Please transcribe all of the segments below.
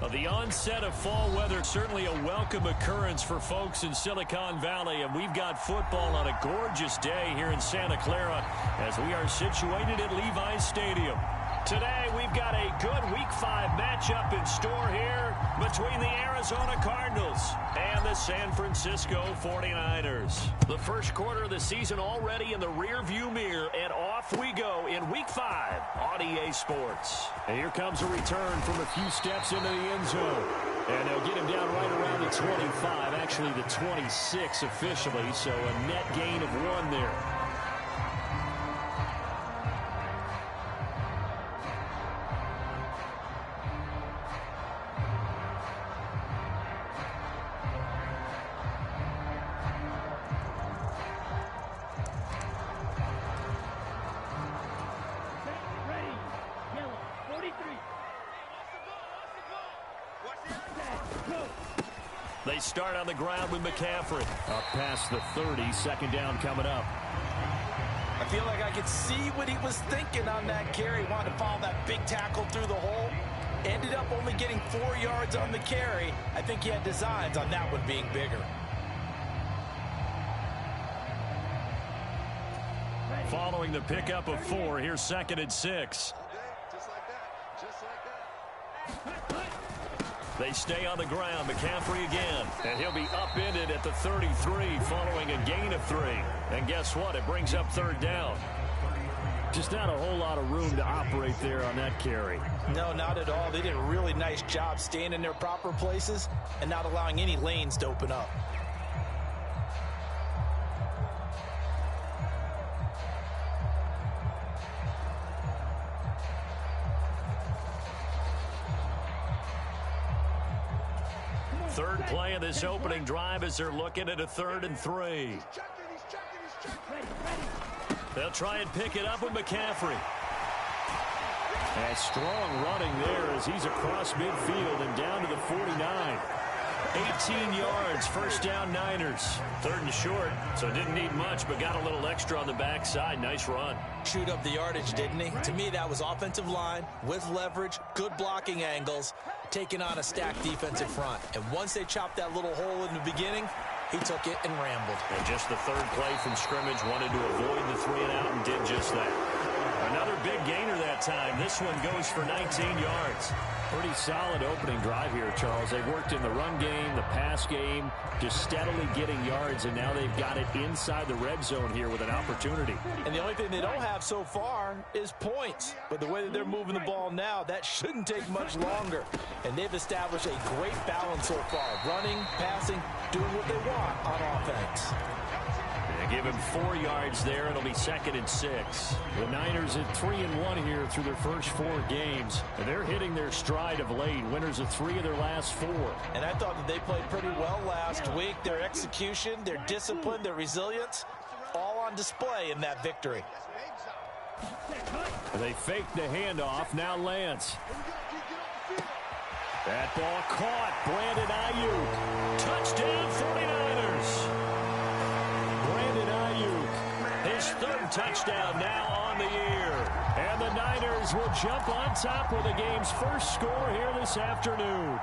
Well, the onset of fall weather, certainly a welcome occurrence for folks in Silicon Valley, and we've got football on a gorgeous day here in Santa Clara as we are situated at Levi's Stadium. Today, we've got a good Week 5 matchup in store here between the Arizona Cardinals and the San Francisco 49ers. The first quarter of the season already in the rearview mirror, and off we go in Week 5 on EA Sports. And here comes a return from a few steps into the end zone. And they'll get him down right around the 25, actually the 26 officially, so a net gain of 1 there. They start on the ground with McCaffrey. Up past the 30, second down coming up. I feel like I could see what he was thinking on that carry. Wanted to follow that big tackle through the hole. Ended up only getting 4 yards on the carry. I think he had designs on that one being bigger. Following the pickup of 4, here's 2nd and 6. They stay on the ground. McCaffrey again. And he'll be upended at the 33 following a gain of 3. And guess what? It brings up 3rd down. Just not a whole lot of room to operate there on that carry. No, not at all. They did a really nice job staying in their proper places and not allowing any lanes to open up. Third play of this opening drive as they're looking at a 3rd and 3. They'll try and pick it up with McCaffrey. And strong running there as he's across midfield and down to the 49. 18 yards, first down Niners. 3rd and short, so didn't need much, but got a little extra on the backside. Nice run. Chewed up the yardage, didn't he? To me, that was offensive line with leverage, good blocking angles, taking on a stacked defensive front. And once they chopped that little hole in the beginning, he took it and rambled. And just the 3rd play from scrimmage, wanted to avoid the 3 and out and did just that. Another big gainer that time. This one goes for 19 yards. Pretty solid opening drive here, Charles. They've worked in the run game, the pass game, just steadily getting yards, and now they've got it inside the red zone here with an opportunity. And the only thing they don't have so far is points. But the way that they're moving the ball now, that shouldn't take much longer. And they've established a great balance so far. Running, passing, doing what they want on offense. They give him 4 yards there. It'll be 2nd and 6. The Niners at 3-1 here through their first 4 games. And they're hitting their stride of late. Winners of 3 of their last 4. And I thought that they played pretty well last week. Their execution, their discipline, their resilience, all on display in that victory. They fake the handoff. Now Lance. That ball caught. Brandon Ayuk. Touchdown 49ers. His 3rd touchdown now on the year. And the Niners will jump on top with the game's first score here this afternoon.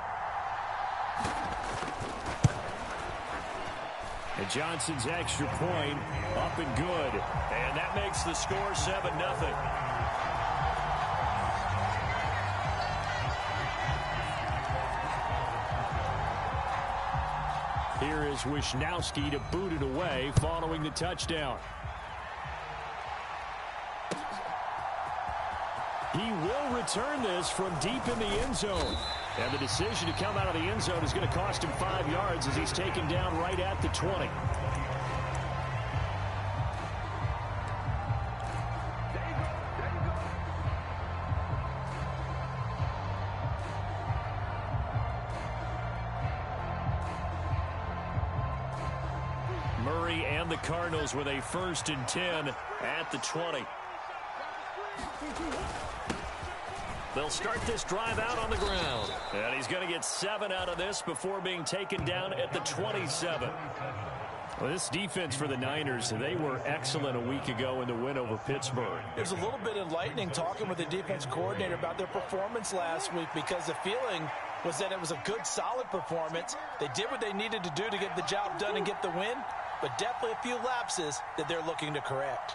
And Johnson's extra point up and good. And that makes the score 7-0. Here is Wisnowski to boot it away following the touchdown. He will return this from deep in the end zone. And the decision to come out of the end zone is going to cost him 5 yards as he's taken down right at the 20. Murray and the Cardinals with a 1st and 10 at the 20. They'll start this drive out on the ground. And he's going to get 7 out of this before being taken down at the 27. Well, this defense for the Niners, they were excellent a week ago in the win over Pittsburgh. It was a little bit enlightening talking with the defense coordinator about their performance last week, because the feeling was that it was a good, solid performance. They did what they needed to do to get the job done and get the win, but definitely a few lapses that they're looking to correct.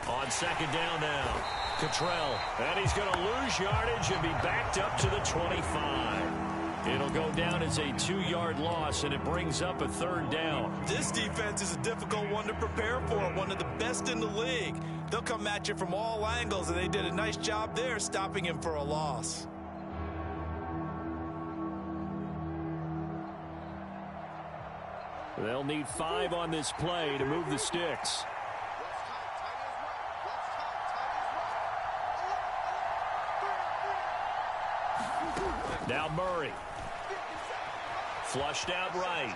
On second down now, Cottrell, and he's going to lose yardage and be backed up to the 25. It'll go down as a 2-yard loss, and it brings up a third down. This defense is a difficult one to prepare for, one of the best in the league. They'll come at you from all angles, and they did a nice job there stopping him for a loss. They'll need 5 on this play to move the sticks. Now Murray. Flushed out right.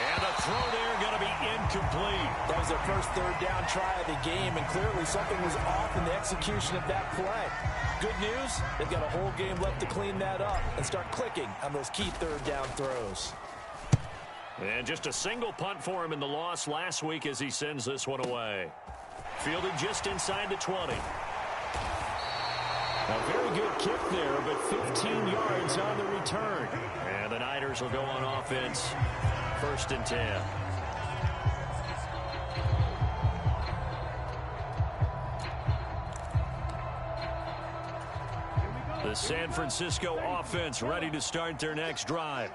And the throw there going to be incomplete. That was their first third down try of the game, and clearly something was off in the execution of that play. Good news, they've got a whole game left to clean that up and start clicking on those key third down throws. And just a single punt for him in the loss last week as he sends this one away. Fielded just inside the 20. A very good kick there, but 15 yards on the return. And the Niners will go on offense. 1st and 10. The San Francisco offense ready to start their next drive.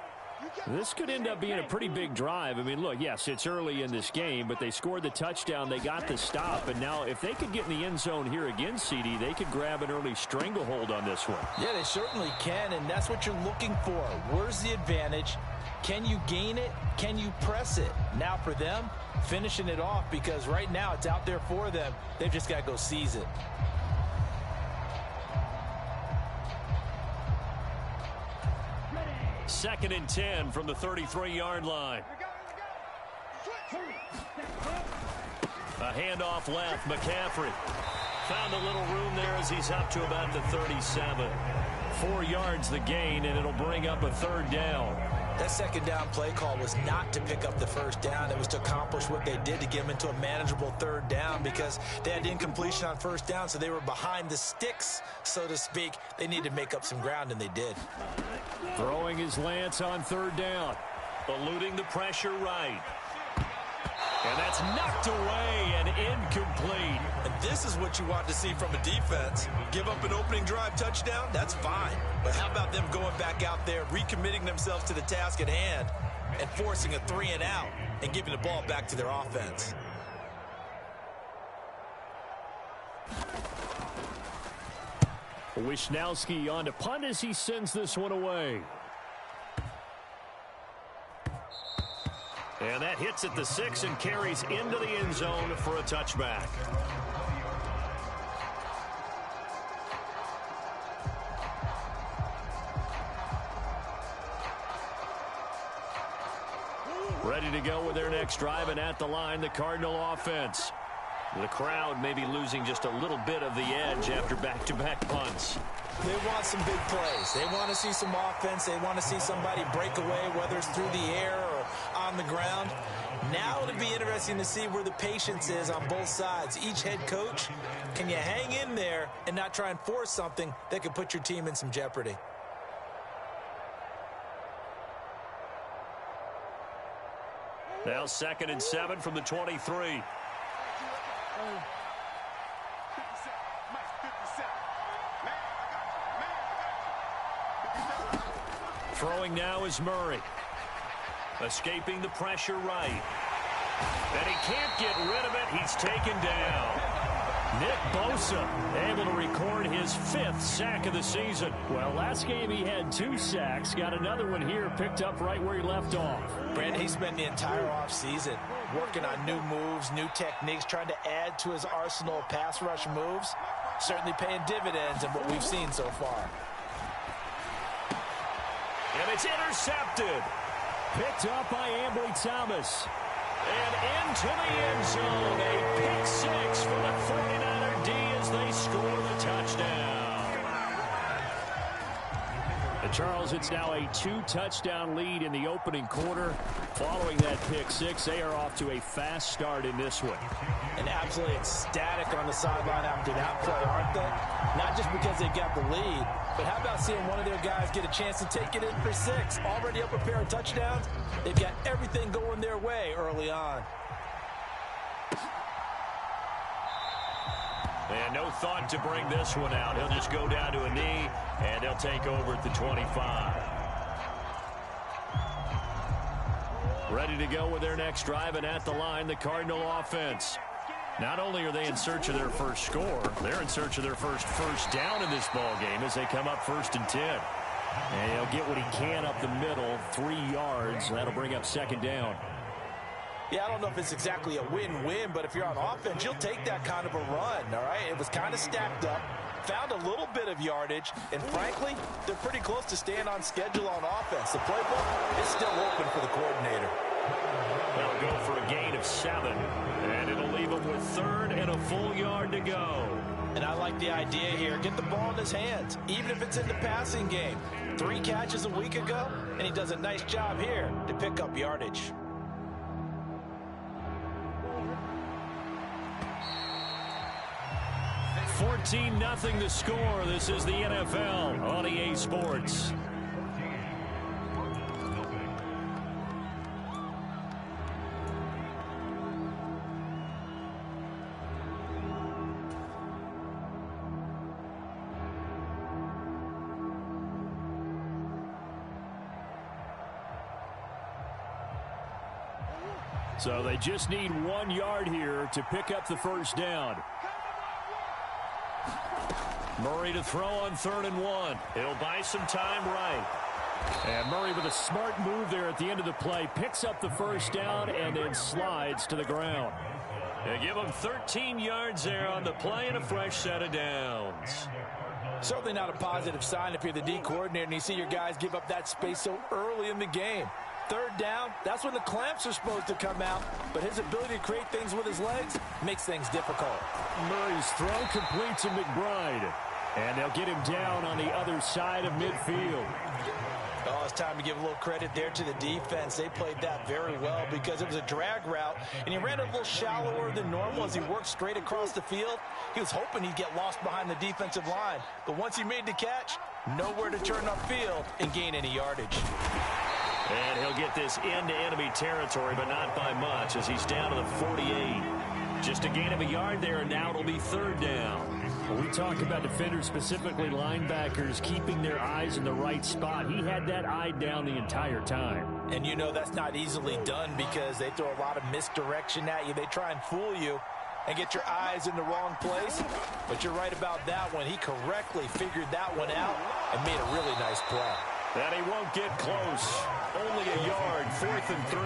This could end up being a pretty big drive. I mean, look, yes, it's early in this game, but they scored the touchdown. They got the stop. And now if they could get in the end zone here again, CD, they could grab an early stranglehold on this one. Yeah, they certainly can, and that's what you're looking for. Where's the advantage? Can you gain it? Can you press it? Now for them, finishing it off, because right now it's out there for them. They've just got to go seize it. Second and 10 from the 33-yard line. A handoff left. McCaffrey found a little room there as he's up to about the 37. 4 yards the gain, and it'll bring up a third down. That second down play call was not to pick up the first down. It was to accomplish what they did to get them into a manageable third down, because they had incompletion on first down, so they were behind the sticks, so to speak. They needed to make up some ground, and they did. Throwing his Lance on third down. Eluding the pressure right. And that's knocked away and incomplete. And this is what you want to see from a defense. Give up an opening drive touchdown, that's fine. But how about them going back out there, recommitting themselves to the task at hand, and forcing a 3-and-out and giving the ball back to their offense? Wisnowski on to punt as he sends this one away. And that hits at the 6 and carries into the end zone for a touchback. Ready to go with their next drive, and at the line, the Cardinal offense. The crowd may be losing just a little bit of the edge after back-to-back punts. They want some big plays. They want to see some offense. They want to see somebody break away, whether it's through the air or on the ground. Now it'll be interesting to see where the patience is on both sides. Each head coach, can you hang in there and not try and force something that could put your team in some jeopardy? Now 2nd and 7 from the 23. Throwing now is Murray. Escaping the pressure right. And he can't get rid of it. He's taken down. Nick Bosa able to record his 5th sack of the season. Well, last game he had 2 sacks. Got another one here picked up right where he left off. Brandon, he spent the entire offseason working on new moves, new techniques, trying to add to his arsenal of pass rush moves. Certainly paying dividends in what we've seen so far. And it's intercepted. Picked up by Ambry Thomas. And into the end zone. A pick 6 for the 49er D as they score the touchdown. Charles, it's now a 2-touchdown lead in the opening quarter. Following that pick six, they are off to a fast start in this one. And absolutely ecstatic on the sideline after that play, aren't they? Not just because they got the lead, but how about seeing one of their guys get a chance to take it in for six? Already up a pair of touchdowns. They've got everything going their way early on. And no thought to bring this one out. He'll just go down to a knee, and he'll take over at the 25. Ready to go with their next drive, and at the line, the Cardinal offense. Not only are they in search of their first score, they're in search of their first down in this ball game as they come up 1st and 10. And he'll get what he can up the middle, 3 yards. That'll bring up 2nd down. Yeah, I don't know if it's exactly a win-win, but if you're on offense, you'll take that kind of a run, all right? It was kind of stacked up, found a little bit of yardage, and frankly, they're pretty close to staying on schedule on offense. The playbook is still open for the coordinator. They'll go for a gain of 7, and it'll leave him with 3rd and a full yard to go. And I like the idea here. Get the ball in his hands, even if it's in the passing game. 3 catches a week ago, and he does a nice job here to pick up yardage. 14-0 the score. This is the NFL on EA Sports. So they just need 1 yard here to pick up the first down. Murray to throw on 3rd and 1. He'll buy some time right. And Murray with a smart move there at the end of the play. Picks up the first down and then slides to the ground. They give him 13 yards there on the play and a fresh set of downs. Certainly not a positive sign if you're the D coordinator and you see your guys give up that space so early in the game. 3rd down, that's when the clamps are supposed to come out, but his ability to create things with his legs makes things difficult. Murray's throw complete to McBride, and they'll get him down on the other side of midfield. Oh, it's time to give a little credit there to the defense. They played that very well because it was a drag route, and he ran a little shallower than normal as he worked straight across the field. He was hoping he'd get lost behind the defensive line, but once he made the catch, nowhere to turn upfield and gain any yardage. And he'll get this into enemy territory, but not by much as he's down to the 48. Just a gain of a yard there, and now it'll be 3rd down. When we talk about defenders, specifically linebackers, keeping their eyes in the right spot, he had that eye down the entire time. And you know that's not easily done because they throw a lot of misdirection at you. They try and fool you and get your eyes in the wrong place. But you're right about that one. He correctly figured that one out and made a really nice play. And he won't get close. Only a yard, 4th and 3.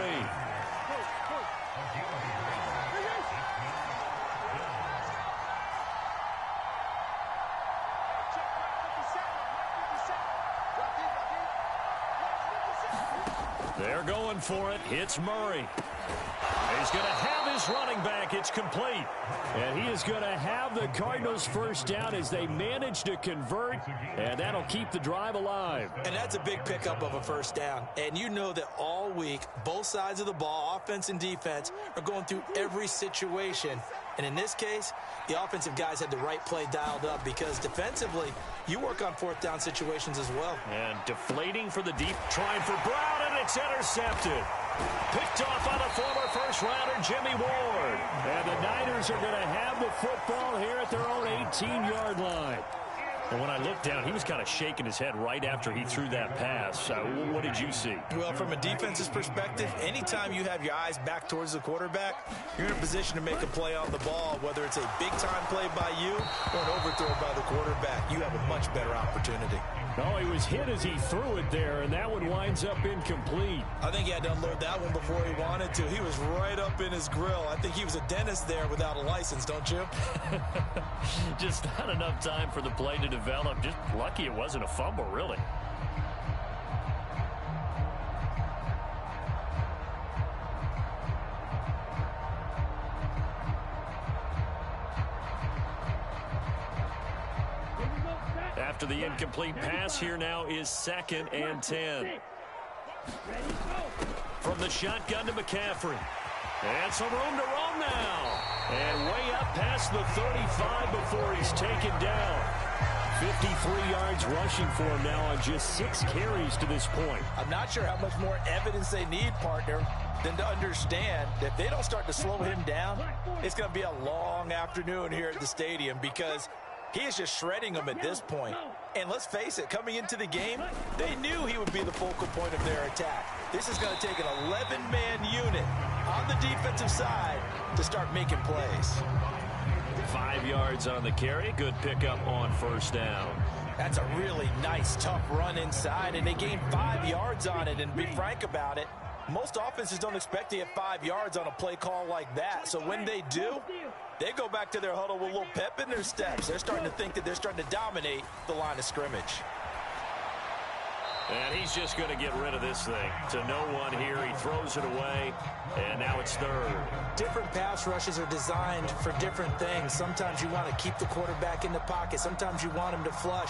They're going for it. It's Murray. He's going to have his running back. It's complete. And he is going to have the Cardinals first down as they manage to convert, and that'll keep the drive alive. And that's a big pickup of a first down. And you know that all week, both sides of the ball, offense and defense, are going through every situation. And in this case, the offensive guys had the right play dialed up because defensively, you work on 4th down situations as well. And deflating for the deep, trying for Brown, and it's intercepted. Picked off on a former first-rounder, Jimmy Ward. And the Niners are going to have the football here at their own 18-yard line. And when I looked down, he was kind of shaking his head right after he threw that pass. What did you see? Well, from a defense's perspective, anytime you have your eyes back towards the quarterback, you're in a position to make a play on the ball, whether it's a big-time play by you or an overthrow by the quarterback. You have a much better opportunity. No, he was hit as he threw it there, and that one winds up incomplete. I think he had to unload that one before he wanted to. He was right up in his grill. I think he was a dentist there without a license, don't you? Just not enough time for the play to develop. Just lucky it wasn't a fumble, really. After the incomplete pass, here now is 2nd and 10. From the shotgun to McCaffrey. And some room to roam now. And way up past the 35 before he's taken down. 53 yards rushing for him now on just 6 carries to this point. I'm not sure how much more evidence they need, partner, than to understand that if they don't start to slow him down, it's going to be a long afternoon here at the stadium because he is just shredding them at this point. And let's face it, coming into the game, they knew he would be the focal point of their attack. This is going to take an 11-man unit on the defensive side to start making plays. 5 yards on the carry. Good pickup on first down. That's a really nice, tough run inside, and they gained 5 yards on it. And to be frank about it, most offenses don't expect to get 5 yards on a play call like that. So when they do, they go back to their huddle with a little pep in their steps. They're starting to think that they're starting to dominate the line of scrimmage. And he's just going to get rid of this thing. To no one here. He throws it away, and now it's 3rd. Different pass rushes are designed for different things. Sometimes you want to keep the quarterback in the pocket. Sometimes you want him to flush.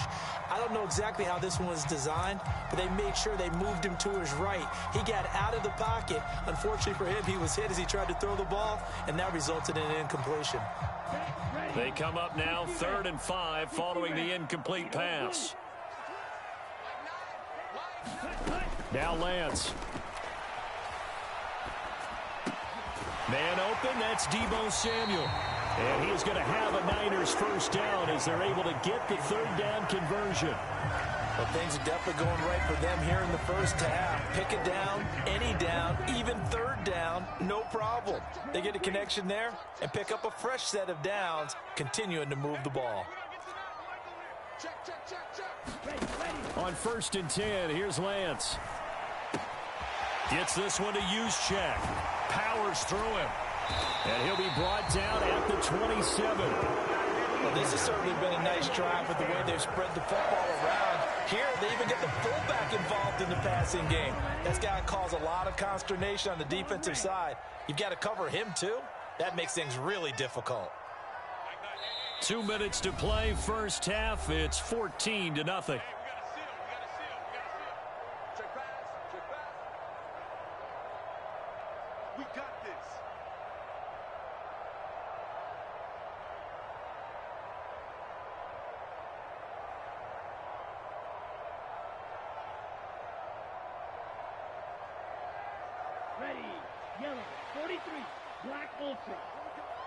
I don't know exactly how this one was designed, but they made sure they moved him to his right. He got out of the pocket. Unfortunately for him, he was hit as he tried to throw the ball, and that resulted in an incompletion. They come up now 3rd and 5 following the incomplete pass. Now Lance. Man open, that's Deebo Samuel. And he is going to have a Niners first down as they're able to get the 3rd down conversion. Well, things are definitely going right for them here in the first half. Pick it down, any down, even 3rd down, no problem. They get a connection there and pick up a fresh set of downs, continuing to move the ball. On 1st and 10, here's Lance. Gets this one to Juszczyk. Powers through him. And he'll be brought down at the 27. Well, this has certainly been a nice drive with the way they've spread the football around. Here, they even get the fullback involved in the passing game. That's got to cause a lot of consternation on the defensive side. You've got to cover him, too. That makes things really difficult. 2 minutes to play, first half. It's 14-0. We got this. Ready, yellow, 43, black ultra.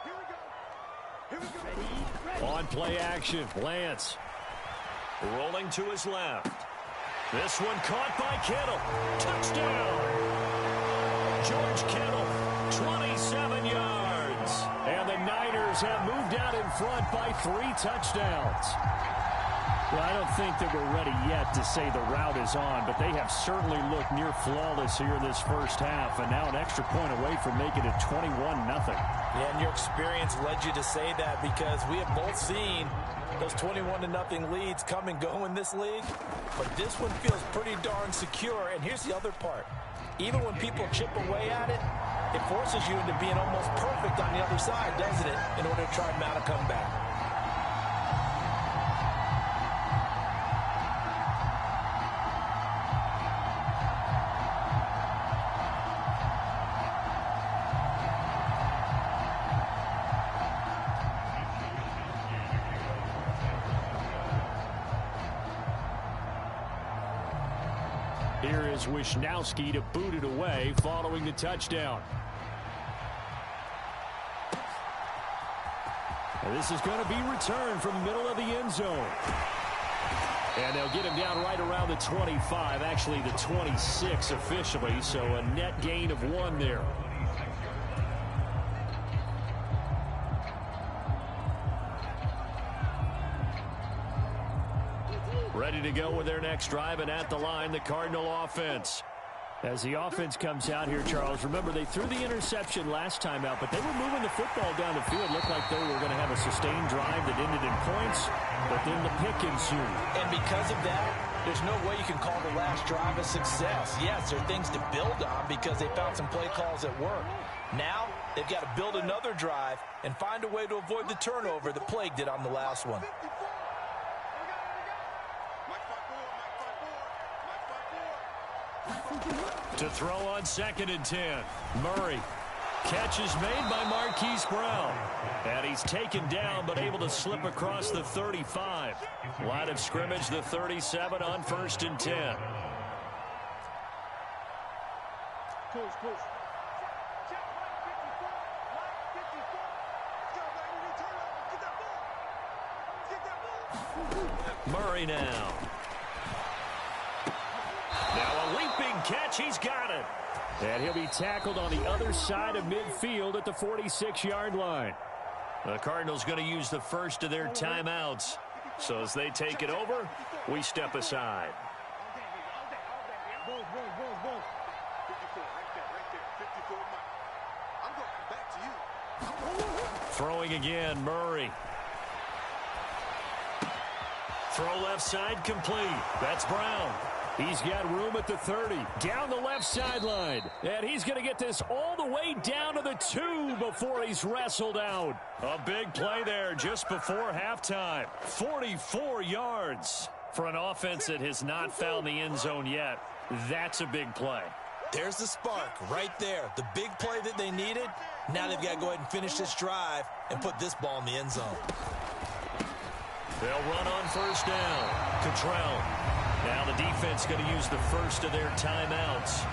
Here we go. Here we go. Ready. On play action, Lance. Rolling to his left. This one caught by Kittle. Touchdown. George Kittle, 27 yards. And the Niners have moved out in front by 3 touchdowns. Well, I don't think that we're ready yet to say the route is on, but they have certainly looked near flawless here in this first half, and now an extra point away from making it 21-0. Yeah, and your experience led you to say that because we have both seen those 21-0 leads come and go in this league, but this one feels pretty darn secure. And here's the other part. Even when people chip away at it, it forces you into being almost perfect on the other side, doesn't it, in order to try and mount a comeback. Here is Wisnowski to boot it away following the touchdown. And this is going to be returned from the middle of the end zone. And they'll get him down right around the 25, actually the 26 officially, so a net gain of 1 there. Ready to go with their next drive, and at the line, the Cardinal offense. As the offense comes out here, Charles, remember they threw the interception last time out, but they were moving the football down the field. Looked like they were going to have a sustained drive that ended in points, but then the pick ensued. And because of that, there's no way you can call the last drive a success. Yes, there are things to build on because they found some play calls that work. Now, they've got to build another drive and find a way to avoid the turnover that plagued it on the last one. To throw on 2nd and 10. Murray. Catch is made by Marquise Brown. And he's taken down but able to slip across the 35. Line of scrimmage, the 37 on 1st and 10. Murray now. Now a leaping catch. He's got it. And he'll be tackled on the other side of midfield at the 46-yard line. The Cardinals going to use the first of their timeouts. So as they take it over, we step aside. Throwing again, Murray. Throw left side complete. That's Brown. He's got room at the 30. Down the left sideline. And he's going to get this all the way down to the 2 before he's wrestled out. A big play there just before halftime. 44 yards for an offense that has not found the end zone yet. That's a big play. There's the spark right there. The big play that they needed. Now they've got to go ahead and finish this drive and put this ball in the end zone. They'll run on 1st down. Cottrell. Now the defense going to use the first of their timeouts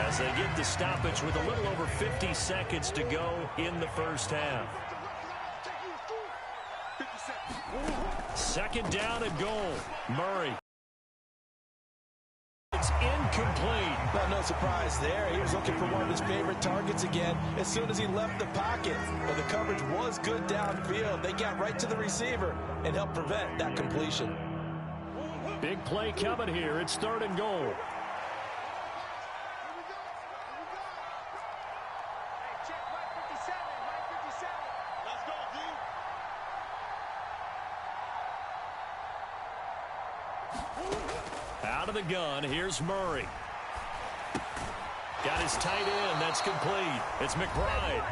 as they get the stoppage with a little over 50 seconds to go in the first half. 2nd down and goal. Murray. It's incomplete. Well, no surprise there. He was looking for one of his favorite targets again as soon as he left the pocket. But the coverage was good downfield. They got right to the receiver and helped prevent that completion. Big play coming here. It's 3rd and goal. Out of the gun, here's Murray. Got his tight end. That's complete. It's McBride.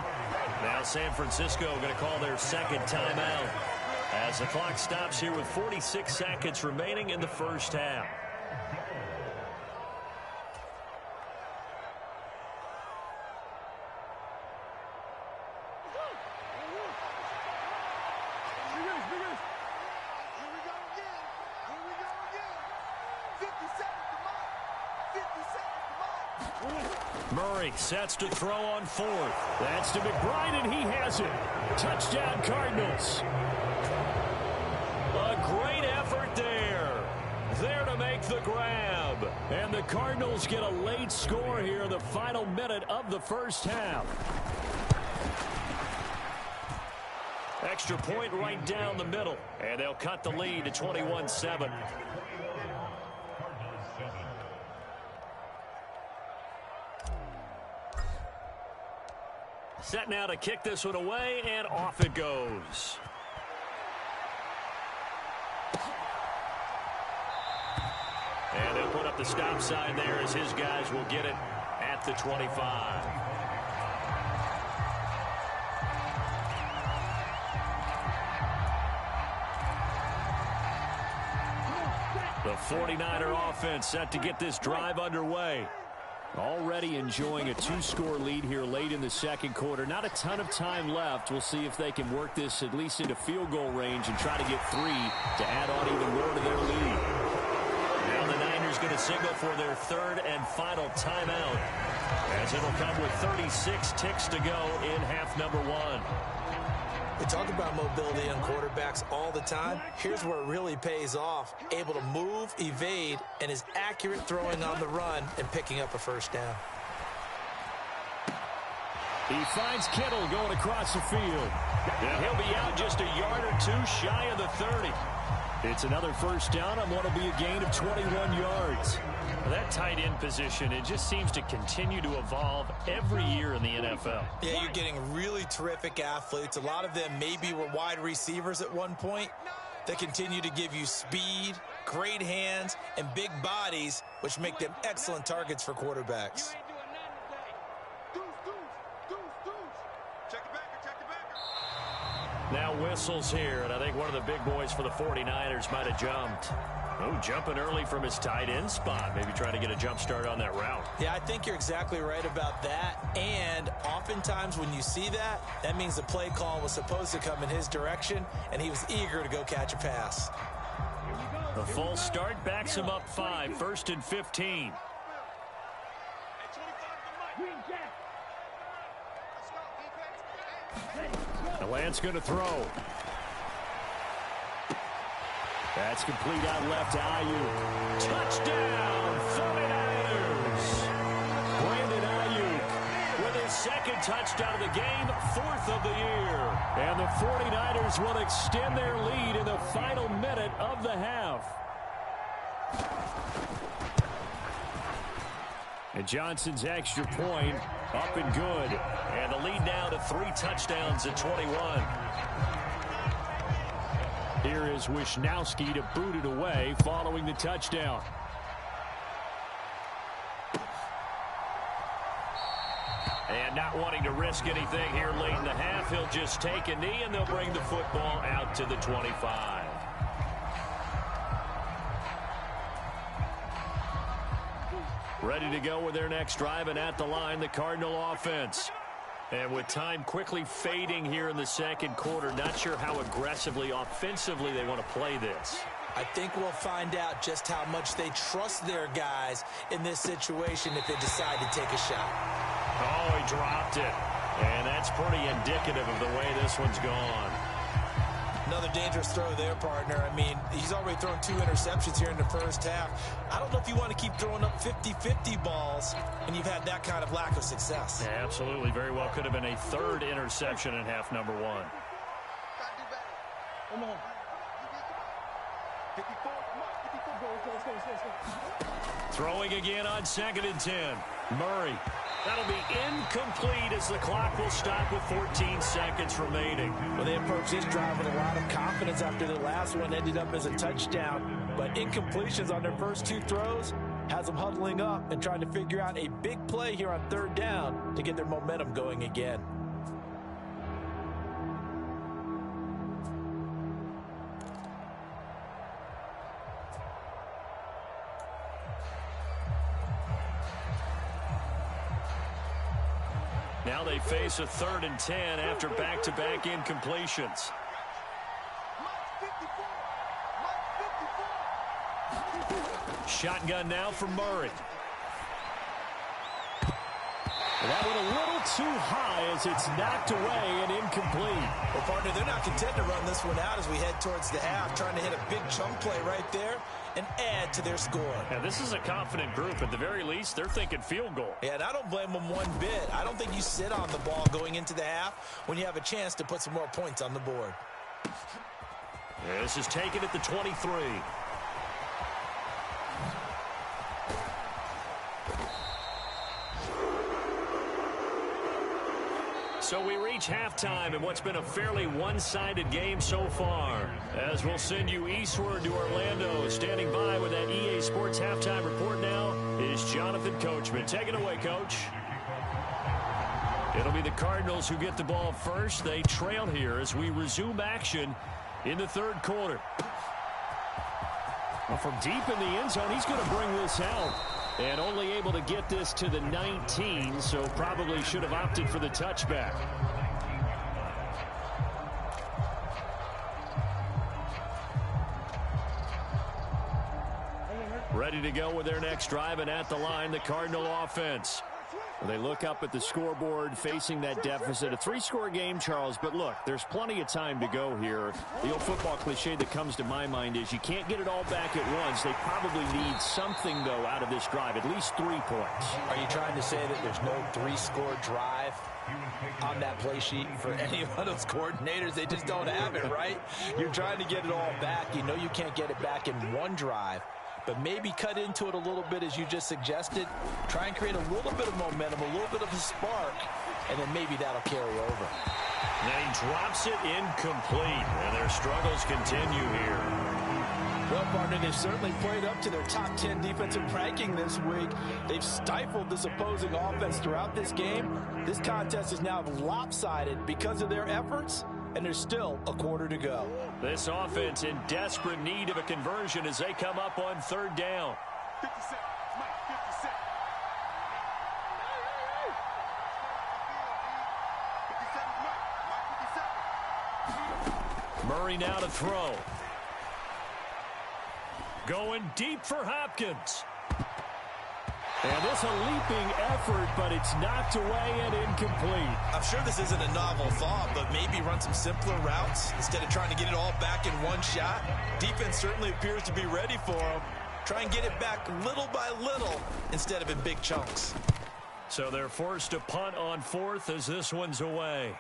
Now San Francisco going to call their 2nd timeout as the clock stops here with 46 seconds remaining in the first half. Murray sets to throw on 4th. That's to McBride, and he has it. Touchdown, Cardinals. A great effort there. There to make the grab. And the Cardinals get a late score here in the final minute of the first half. Extra point right down the middle. And they'll cut the lead to 21-7. Set now to kick this one away, and off it goes. And they'll put up the stop sign there as his guys will get it at the 25. The 49er offense set to get this drive underway. Already enjoying a 2-score lead here late in the second quarter. Not a ton of time left. We'll see if they can work this at least into field goal range and try to get 3 to add on even more to their lead. Now the Niners going to signal for their 3rd and final timeout, as it'll come with 36 ticks to go in half number 1. We talk about mobility on quarterbacks all the time. Here's where it really pays off. Able to move, evade, and is accurate throwing on the run and picking up a first down. He finds Kittle going across the field. And he'll be out just a yard or 2 shy of the 30. It's another first down on what will be a gain of 21 yards. That tight end position, it just seems to continue to evolve every year in the NFL. Yeah, you're getting really terrific athletes. A lot of them maybe were wide receivers at one point. They continue to give you speed, great hands, and big bodies, which make them excellent targets for quarterbacks. Now whistles here, and I think one of the big boys for the 49ers might have jumped. Oh, jumping early from his tight end spot. Maybe trying to get a jump start on that route. Yeah, I think you're exactly right about that. And oftentimes when you see that, that means the play call was supposed to come in his direction, and he was eager to go catch a pass. The full start backs him up 5, 1st and 15. The Lance going to throw. That's complete out left to Ayuk. Touchdown, 49ers. Brandon Ayuk with his second touchdown of the game, 4th of the year. And the 49ers will extend their lead in the final minute of the half. And Johnson's extra point up and good. And the lead now to 3 touchdowns at 21. Here is Wisnowski to boot it away following the touchdown. And not wanting to risk anything here late in the half, he'll just take a knee and they'll bring the football out to the 25. Ready to go with their next drive, and at the line, the Cardinal offense. And with time quickly fading here in the second quarter, not sure how aggressively, offensively they want to play this. I think we'll find out just how much they trust their guys in this situation if they decide to take a shot. Oh, he dropped it. And that's pretty indicative of the way this one's gone. Another dangerous throw there, partner. I mean, he's already thrown 2 interceptions here in the first half. I don't know if you want to keep throwing up 50-50 balls, and you've had that kind of lack of success. Yeah, absolutely. Very well could have been a 3rd interception in half number 1. Come on. 54. Come on. 54. Go. Let's go. Throwing again on 2nd and 10. Murray. That'll be incomplete as the clock will stop with 14 seconds remaining. Well, they approached this drive with a lot of confidence after the last one ended up as a touchdown. But incompletions on their first 2 throws has them huddling up and trying to figure out a big play here on 3rd down to get their momentum going again. Now they face a 3rd and 10 after back-to-back incompletions. Shotgun now for Murray. That one a little too high as it's knocked away and incomplete. Well, partner, they're not content to run this one out as we head towards the half, trying to hit a big chunk play right there and add to their score. Now, this is a confident group. At the very least, they're thinking field goal. Yeah, and I don't blame them one bit. I don't think you sit on the ball going into the half when you have a chance to put some more points on the board. This is taken at the 23. So we reach halftime in what's been a fairly one-sided game so far. As we'll send you eastward to Orlando. Standing by with that EA Sports halftime report now is Jonathan Coachman. Take it away, Coach. It'll be the Cardinals who get the ball first. They trail here as we resume action in the 3rd quarter. Well, from deep in the end zone, he's going to bring this out. And only able to get this to the 19, so probably should have opted for the touchback. Ready to go with their next drive, and at the line, the Cardinal offense. They look up at the scoreboard facing that deficit. A 3-score game, Charles, but look, there's plenty of time to go here. The old football cliche that comes to my mind is you can't get it all back at once. They probably need something, though, out of this drive, at least 3 points. Are you trying to say that there's no 3-score drive on that play sheet for any one of those coordinators? They just don't have it, right? You're trying to get it all back. You know you can't get it back in one drive. But maybe cut into it a little bit as you just suggested. Try and create a little bit of momentum, a little bit of a spark, and then maybe that'll carry over. And he drops it incomplete, and their struggles continue here. Well, partner, they've certainly played up to their top 10 defensive ranking this week. They've stifled this opposing offense throughout this game. This contest is now lopsided because of their efforts, and there's still a quarter to go. This offense in desperate need of a conversion as they come up on third down. 50 seconds, Mike, 50 seconds. 50 seconds, Mike, 50 seconds. Murray now to throw. Going deep for Hopkins. And this a leaping effort, but it's knocked away and incomplete. I'm sure this isn't a novel thought, but maybe run some simpler routes instead of trying to get it all back in one shot. Defense certainly appears to be ready for him. Try and get it back little by little instead of in big chunks. So they're forced to punt on fourth as this one's away.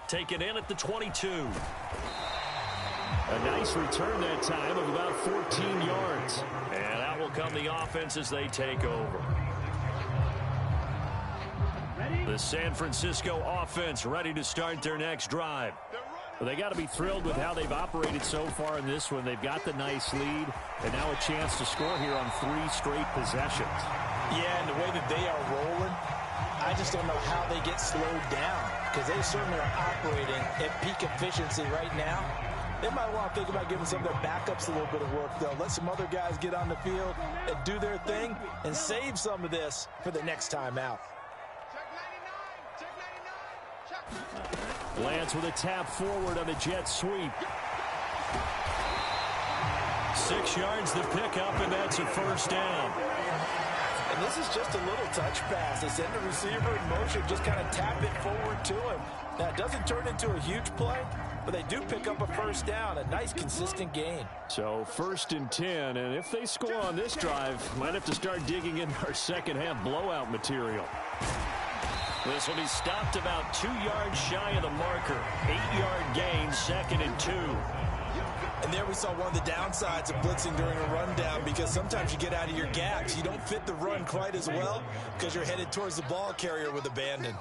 Taken in at the 22. A nice return that time of about 14 yards. And out will come the offense as they take over. The San Francisco offense ready to start their next drive. Well, they got to be thrilled with how they've operated so far in this one. They've got the nice lead, and now a chance to score here on 3 straight possessions. Yeah, and the way that they are rolling, I just don't know how they get slowed down, because they certainly are operating at peak efficiency right now. They might want to think about giving some of their backups a little bit of work, though. Let some other guys get on the field and do their thing and save some of this for the next time out. Lance with a tap forward on the jet sweep. 6 yards the pickup, and that's a first down. And this is just a little touch pass. They send the receiver in motion, just kind of tap it forward to him. Now, it doesn't turn into a huge play, but they do pick up a first down, a nice, consistent gain. So 1st and 10, and if they score on this drive, might have to start digging in our second-half blowout material. This will be stopped about 2 yards shy of the marker. 8-yard gain, 2nd and 2. And there we saw one of the downsides of blitzing during a rundown, because sometimes you get out of your gaps. You don't fit the run quite as well because you're headed towards the ball carrier with abandon.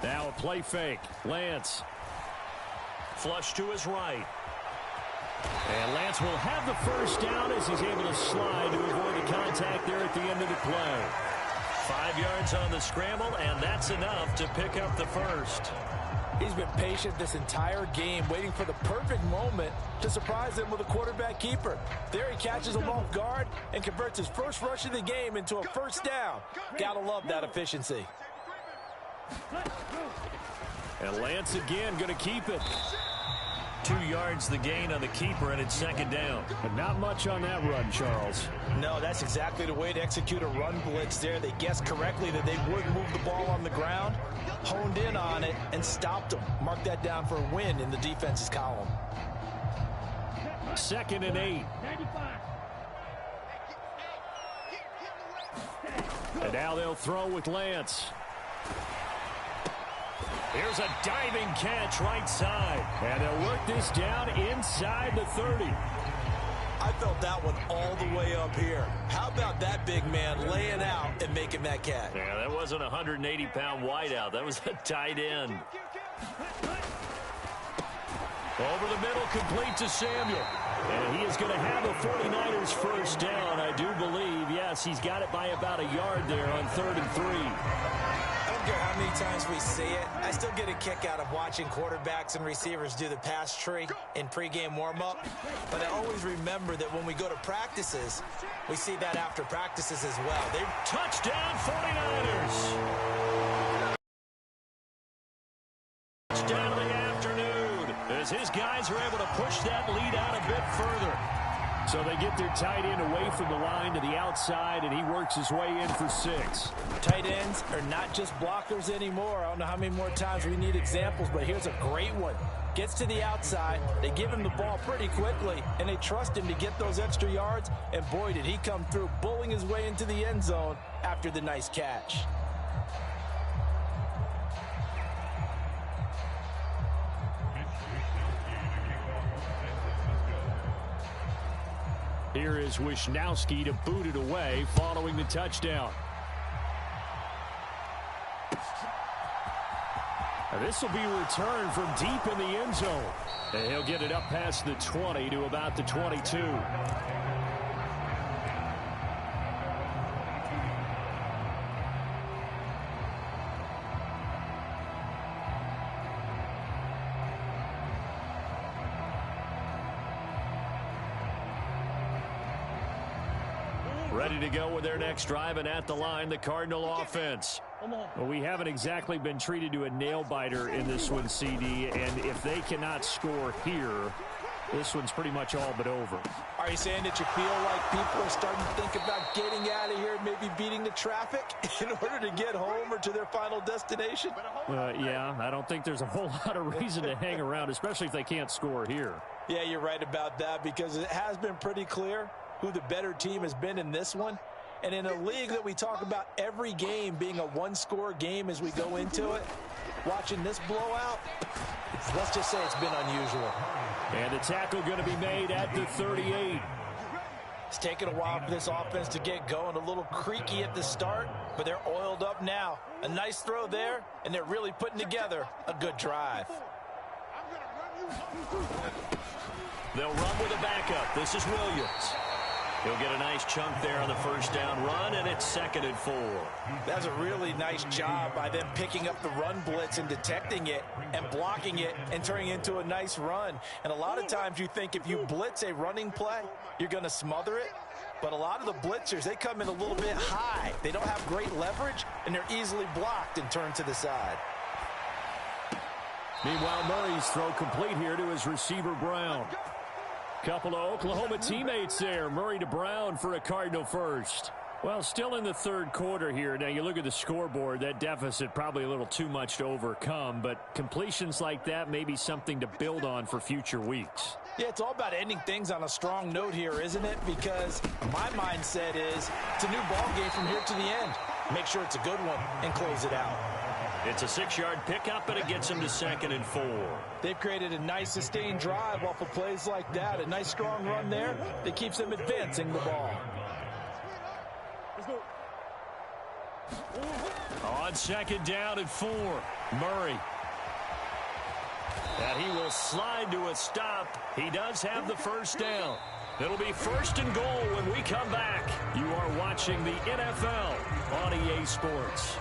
Now a play fake. Lance. Flush to his right. And Lance will have the first down as he's able to slide to avoid the contact there at the end of the play. 5 yards on the scramble, and that's enough to pick up the first. He's been patient this entire game, waiting for the perfect moment to surprise them with a quarterback keeper. There he catches him off guard and converts his first rush of the game into a first down. Gotta love that efficiency. And Lance again going to keep it. 2 yards the gain on the keeper, and it's 2nd down. But not much on that run, Charles. No, that's exactly the way to execute a run blitz there. They guessed correctly that they would move the ball on the ground, honed in on it, and stopped them. Mark that down for a win in the defense's column. 2nd and 8. And now they'll throw with Lance. Here's a diving catch right side. And they'll work this down inside the 30. I felt that one all the way up here. How about that big man laying out and making that catch? Yeah, that wasn't a 180-pound wideout. That was a tight end. Over the middle, complete to Samuel. And he is going to have the 49ers first down, I do believe. Yes, he's got it by about a yard there on 3rd and 3. I don't care how many times we say it, I still get a kick out of watching quarterbacks and receivers do the pass tree in pregame warm-up. But I always remember that when we go to practices, we see that after practices as well. Touchdown 49ers! Touchdown of the afternoon as his guys are able to push that lead out a bit further. So they get their tight end away from the line to the outside, and he works his way in for 6. Tight ends are not just blockers anymore. I don't know how many more times we need examples, but here's a great one. Gets to the outside, they give him the ball pretty quickly, and they trust him to get those extra yards, and boy, did he come through, bowling his way into the end zone after the nice catch. Here is Wisnowski to boot it away following the touchdown. This will be returned from deep in the end zone. And he'll get it up past the 20 to about the 22. Ready to go with their next drive, and at the line, the Cardinal offense. Well, we haven't exactly been treated to a nail-biter in this one, CD, and if they cannot score here, this one's pretty much all but over. Are you saying that you feel like people are starting to think about getting out of here, maybe beating the traffic in order to get home or to their final destination? Yeah, I don't think there's a whole lot of reason to hang around, especially if they can't score here. Yeah, you're right about that, because it has been pretty clear who the better team has been in this one. And in a league that we talk about every game being a one-score game as we go into it, watching this blowout, let's just say it's been unusual. And the tackle going to be made at the 38. It's taken a while for this offense to get going. A little creaky at the start, but they're oiled up now. A nice throw there, and they're really putting together a good drive. They'll run with a backup. This is Williams. He'll get a nice chunk there on the first down run, and it's 2nd and 4. That's a really nice job by them picking up the run blitz and detecting it and blocking it and turning it into a nice run. And a lot of times you think if you blitz a running play, you're going to smother it. But a lot of the blitzers, they come in a little bit high. They don't have great leverage, and they're easily blocked and turned to the side. Meanwhile, Murray's throw complete here to his receiver, Brown. Couple of Oklahoma teammates there. Murray to Brown for a Cardinal first. Well, still in the third quarter here. Now, you look at the scoreboard, that deficit probably a little too much to overcome, but completions like that may be something to build on for future weeks. Yeah, it's all about ending things on a strong note here, isn't it? Because my mindset is it's a new ball game from here to the end. Make sure it's a good one and close it out. It's a 6-yard pickup, and it gets him to 2nd and 4. They've created a nice sustained drive off of plays like that. A nice strong run there that keeps them advancing the ball. Let's go. On 2nd down and 4, Murray. And he will slide to a stop. He does have the first down. It'll be 1st and goal when we come back. You are watching the NFL on EA Sports.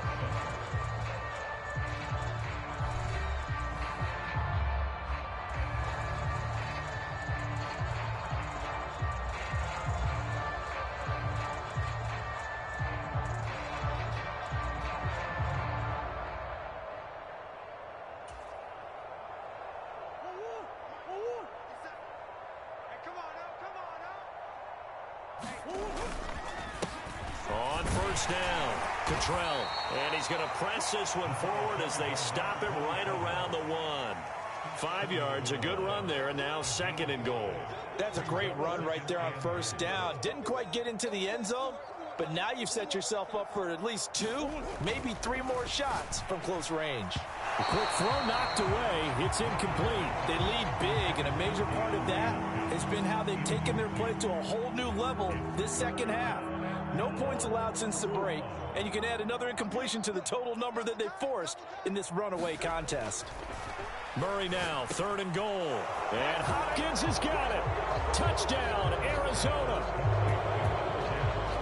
On 1st down, Cottrell. And he's going to press this one forward as they stop him right around the 1. 5 yards, a good run there, and now 2nd and goal. That's a great run right there on 1st down. Didn't quite get into the end zone, but now you've set yourself up for at least 2, maybe 3 more shots from close range. A quick throw knocked away. It's incomplete. They lead big, and a major part of that has been how they've taken their play to a whole new level this second half. No points allowed since the break, and you can add another incompletion to the total number that they forced in this runaway contest. Murray now, 3rd and goal. And Hopkins has got it. Touchdown, Arizona.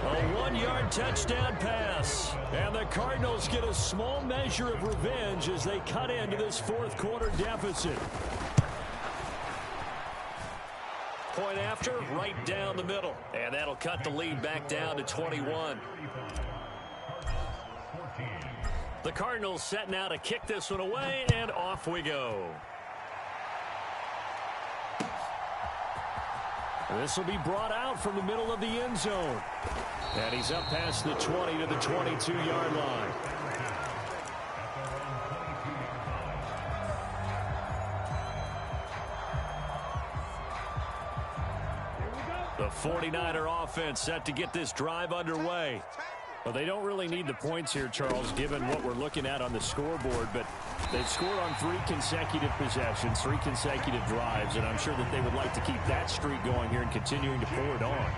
A 1-yard touchdown pass. And the Cardinals get a small measure of revenge as they cut into this 4th quarter deficit. Point after, right down the middle. And that'll cut the lead back down to 21. The Cardinals set now to kick this one away, and off we go. This will be brought out from the middle of the end zone. And he's up past the 20 to the 22-yard line. The 49er offense set to get this drive underway. Well, they don't really need the points here, Charles, given what we're looking at on the scoreboard, but they've scored on 3 consecutive possessions, 3 consecutive drives, and I'm sure that they would like to keep that streak going here and continuing to pour it on.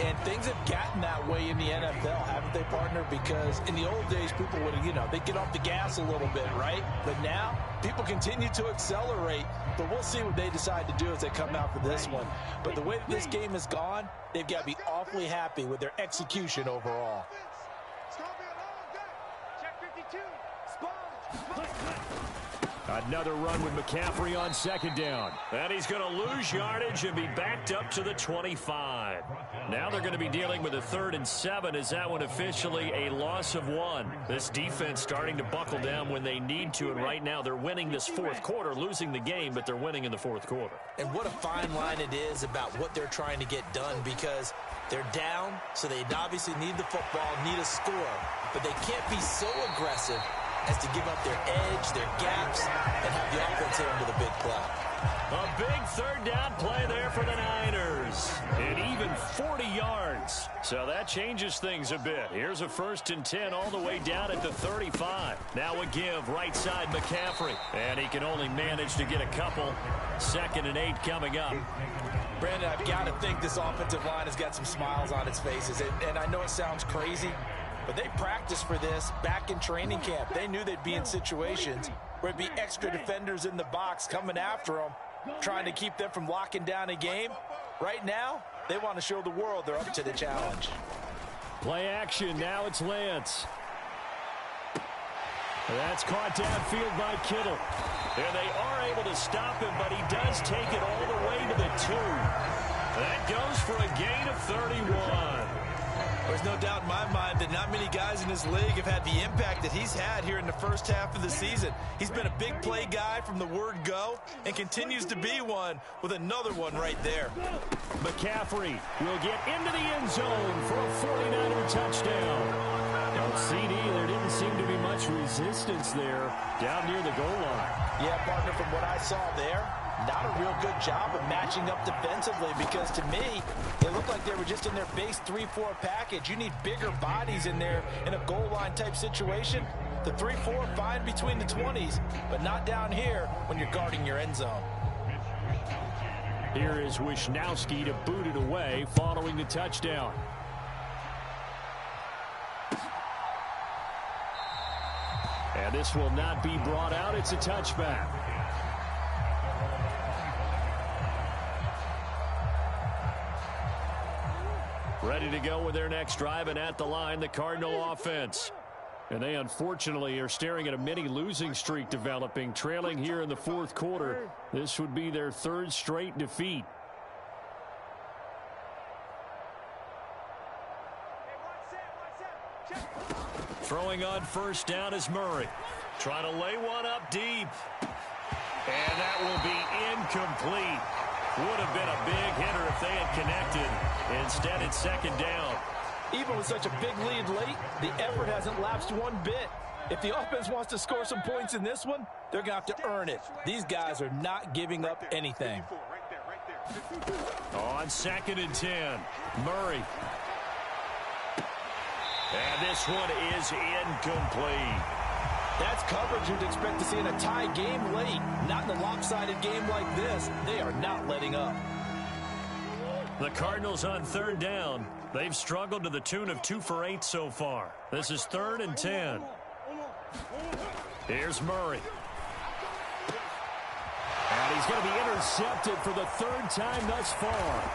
And things have gotten that way in the NFL, haven't they, partner? Because in the old days, people would, they'd get off the gas a little bit, right? But now, people continue to accelerate. But we'll see what they decide to do as they come out for this one. But the way that this game has gone, they've got to be awfully happy with their execution overall. It's going to be a long day. Check 52. Sponge. Another run with McCaffrey on second down. And he's going to lose yardage and be backed up to the 25. Now they're going to be dealing with a 3rd and 7. Is that one officially a loss of 1? This defense starting to buckle down when they need to, and right now they're winning this 4th quarter, losing the game, but they're winning in the 4th quarter. And what a fine line it is about what they're trying to get done, because they're down, so they obviously need the football, need a score, but they can't be so aggressive as to give up their edge, their gaps, and have the offense hit them with a big play. A big 3rd down play there for the Niners. And even 40 yards. So that changes things a bit. Here's a 1st and 10 all the way down at the 35. Now a give right side McCaffrey. And he can only manage to get a couple. 2nd and 8 coming up. Brandon, I've got to think this offensive line has got some smiles on its faces. And I know it sounds crazy, but they practiced for this back in training camp. They knew they'd be in situations where it'd be extra defenders in the box coming after them, trying to keep them from locking down a game. Right now, they want to show the world they're up to the challenge. Play action. Now it's Lance. That's caught downfield by Kittle. And they are able to stop him, but he does take it all the way to the 2. That goes for a gain of 31. There's no doubt in my mind that not many guys in this league have had the impact that he's had here in the first half of the season. He's been a big play guy from the word go and continues to be one with another one right there. McCaffrey will get into the end zone for a 49er touchdown. On CD, there didn't seem to be much resistance there down near the goal line. Yeah, partner, from what I saw there, not a real good job of matching up defensively, because to me, it looked like they were just in their base 3-4 package. You need bigger bodies in there in a goal line type situation. The 3-4 fine between the 20s, but not down here when you're guarding your end zone. Here is Wisnowski to boot it away following the touchdown. And this will not be brought out. It's a touchback. Ready to go with their next drive, and at the line, the Cardinal offense. And they unfortunately are staring at a mini losing streak developing, trailing here in the 4th quarter. This would be their 3rd straight defeat. Throwing on 1st down is Murray. Trying to lay one up deep. And that will be incomplete. Would have been a big hitter if they had connected. Instead, it's 2nd down. Even with such a big lead late, the effort hasn't lapsed one bit. If the offense wants to score some points in this one, they're going to have to earn it. These guys are not giving up anything. On 2nd and 10, Murray. And this one is incomplete. That's coverage you'd expect to see in a tie game late. Not in a lopsided game like this. They are not letting up. The Cardinals on 3rd down. They've struggled to the tune of 2 for 8 so far. This is 3rd and 10. Here's Murray. And he's going to be intercepted for the 3rd time thus far.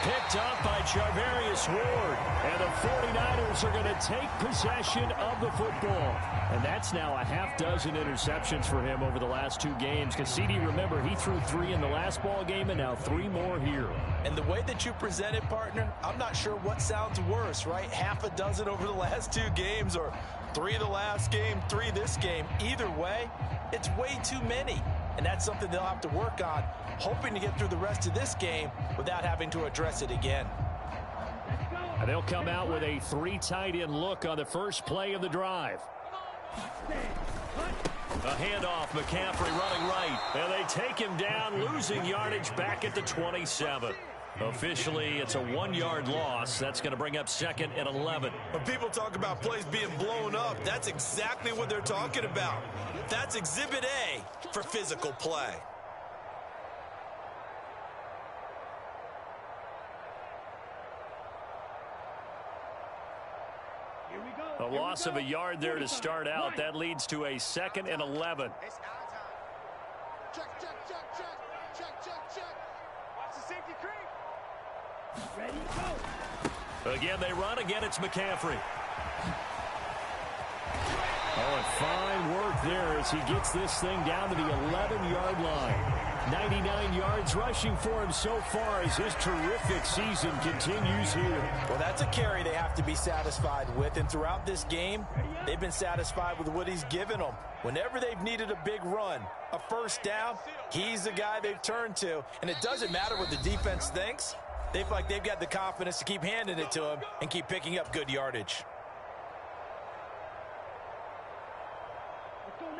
Picked up by Charvarius Ward. And the 49ers are going to take possession of the football. And that's now a half dozen interceptions for him over the last 2 games. Because CD, remember, he threw 3 in the last ball game and now 3 more here. And the way that you present it, partner, I'm not sure what sounds worse, right? Half a dozen over the last 2 games, or 3 the last game, 3 this game. Either way, it's way too many. And that's something they'll have to work on, hoping to get through the rest of this game without having to address it again. And they'll come out with a 3 tight end look on the first play of the drive. A handoff, McCaffrey running right. And they take him down, losing yardage back at the 27. Officially, it's a 1-yard loss. That's going to bring up 2nd and 11. When people talk about plays being blown up, that's exactly what they're talking about. That's Exhibit A for physical play. A loss of a yard there to start out. That leads to a 2nd and 11. It's our time. Check, check, check, check. Check, check, check. Watch the safety creep. Ready, go. Again, they run. Again, it's McCaffrey. Oh, and fine work there as he gets this thing down to the 11-yard line. 99 yards rushing for him so far as his terrific season continues here. Well, that's a carry they have to be satisfied with, and throughout this game, they've been satisfied with what he's given them. Whenever they've needed a big run, a first down, he's the guy they've turned to, and it doesn't matter what the defense thinks. They feel like they've got the confidence to keep handing it to him and keep picking up good yardage.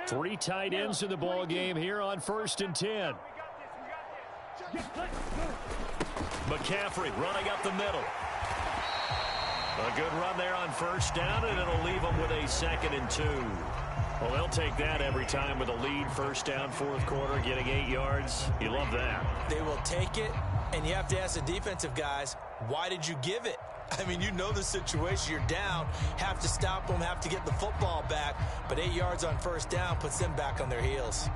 3 tight ends in the ball game here on 1st and 10. McCaffrey running up the middle. A good run there on 1st down, and it'll leave them with a 2nd and 2. Well, they'll take that every time with a lead. 1st down, 4th quarter, getting 8 yards. You love that. They will take it, and you have to ask the defensive guys, why did you give it? I mean, you know the situation. You're down, have to stop them, have to get the football back, but 8 yards on 1st down puts them back on their heels.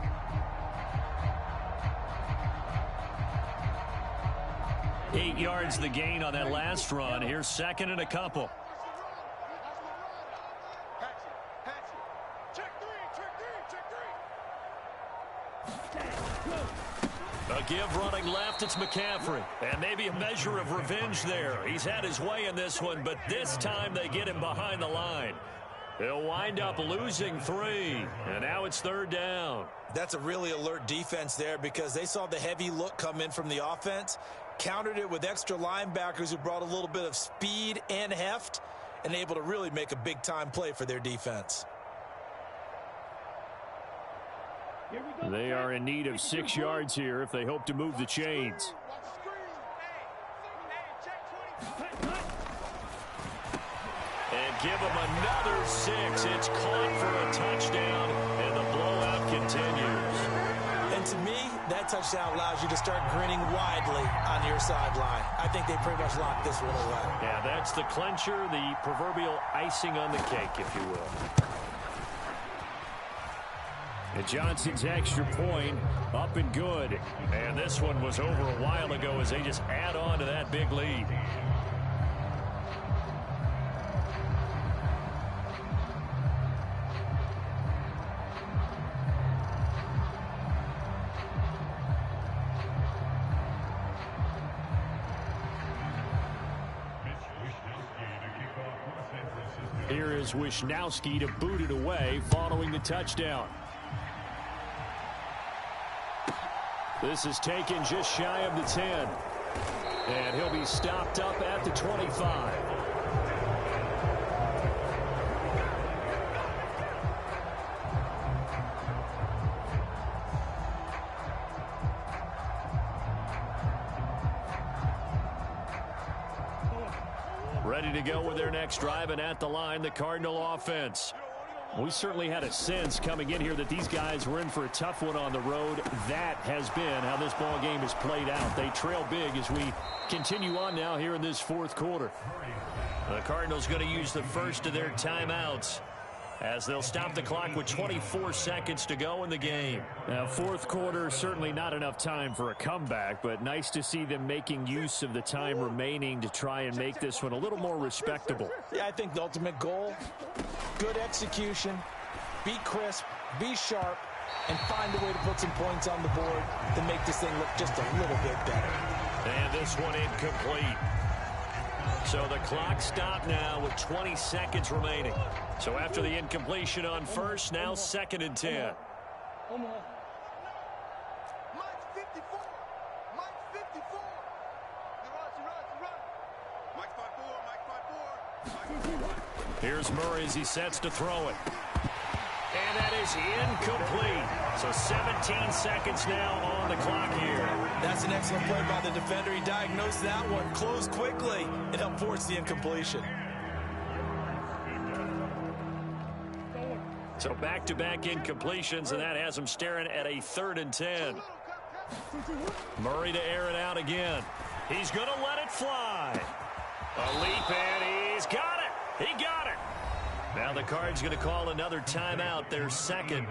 Eight yards the gain on that last run. Here's 2nd and a couple. A give running left, it's McCaffrey. And maybe a measure of revenge there. He's had his way in this one, but this time they get him behind the line. They'll wind up losing 3, and now it's 3rd down. That's a really alert defense there because they saw the heavy look come in from the offense, countered it with extra linebackers who brought a little bit of speed and heft, and able to really make a big-time play for their defense. They are in need of 6 yards here if they hope to move the chains. And give them another 6. It's caught for a touchdown, and the blowout continues. And to me, that touchdown allows you to start grinning widely on your sideline. I think they pretty much locked this one away. Yeah, that's the clincher, the proverbial icing on the cake, if you will. And Johnson's extra point up and good. And this one was over a while ago as they just add on to that big lead. Here is Wisnowski to boot it away following the touchdown. This is taken just shy of the 10. And he'll be stopped up at the 25. Ready to go with their next drive, and at the line, the Cardinal offense. We certainly had a sense coming in here that these guys were in for a tough one on the road. That has been how this ball game has played out. They trail big as we continue on now here in this 4th quarter. The Cardinals going to use the first of their timeouts as they'll stop the clock with 24 seconds to go in the game. Now, 4th quarter, certainly not enough time for a comeback, but nice to see them making use of the time remaining to try and make this one a little more respectable. Yeah, I think the ultimate goal, good execution, be crisp, be sharp, and find a way to put some points on the board to make this thing look just a little bit better. And this one incomplete. So the clock stopped now with 20 seconds remaining. So after the incompletion on first, now 2nd and 10. Mike 54. Mike 54. Run. Mike 54. Mike 54. Here's Murray as he sets to throw it. And that is incomplete. So 17 seconds now on the clock here. That's an excellent play by the defender. He diagnosed that one, closed quickly, and helped force the incompletion. So back-to-back incompletions, and that has him staring at a 3rd and 10. Murray to air it out again. He's going to let it fly. A leap, and he's got it. He got it. Now the Cards going to call another timeout, their 2nd,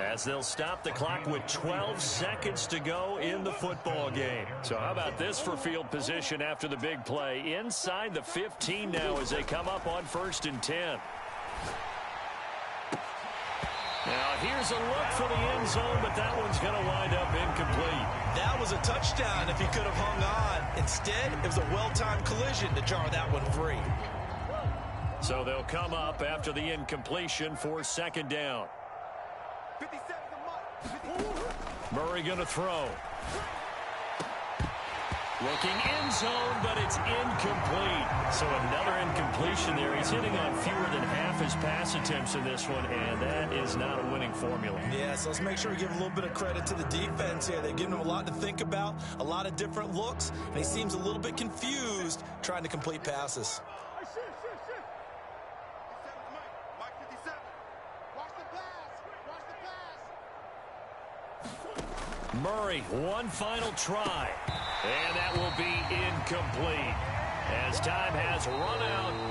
as they'll stop the clock with 12 seconds to go in the football game. So how about this for field position after the big play? Inside the 15 now as they come up on 1st and 10. Now here's a look for the end zone, but that one's going to wind up incomplete. That was a touchdown if he could have hung on. Instead, it was a well-timed collision to jar that one free. So they'll come up after the incompletion for second down. 57 a month. Murray going to throw. Looking end zone, but it's incomplete. So another incompletion there. He's hitting on fewer than half his pass attempts in this one, and that is not a winning formula. Yeah, so let's make sure we give a little bit of credit to the defense here. They've given him a lot to think about, a lot of different looks, and he seems a little bit confused trying to complete passes. Mike 57. Watch the pass. Watch the pass. Murray, one final try. And that will be incomplete as time has run out.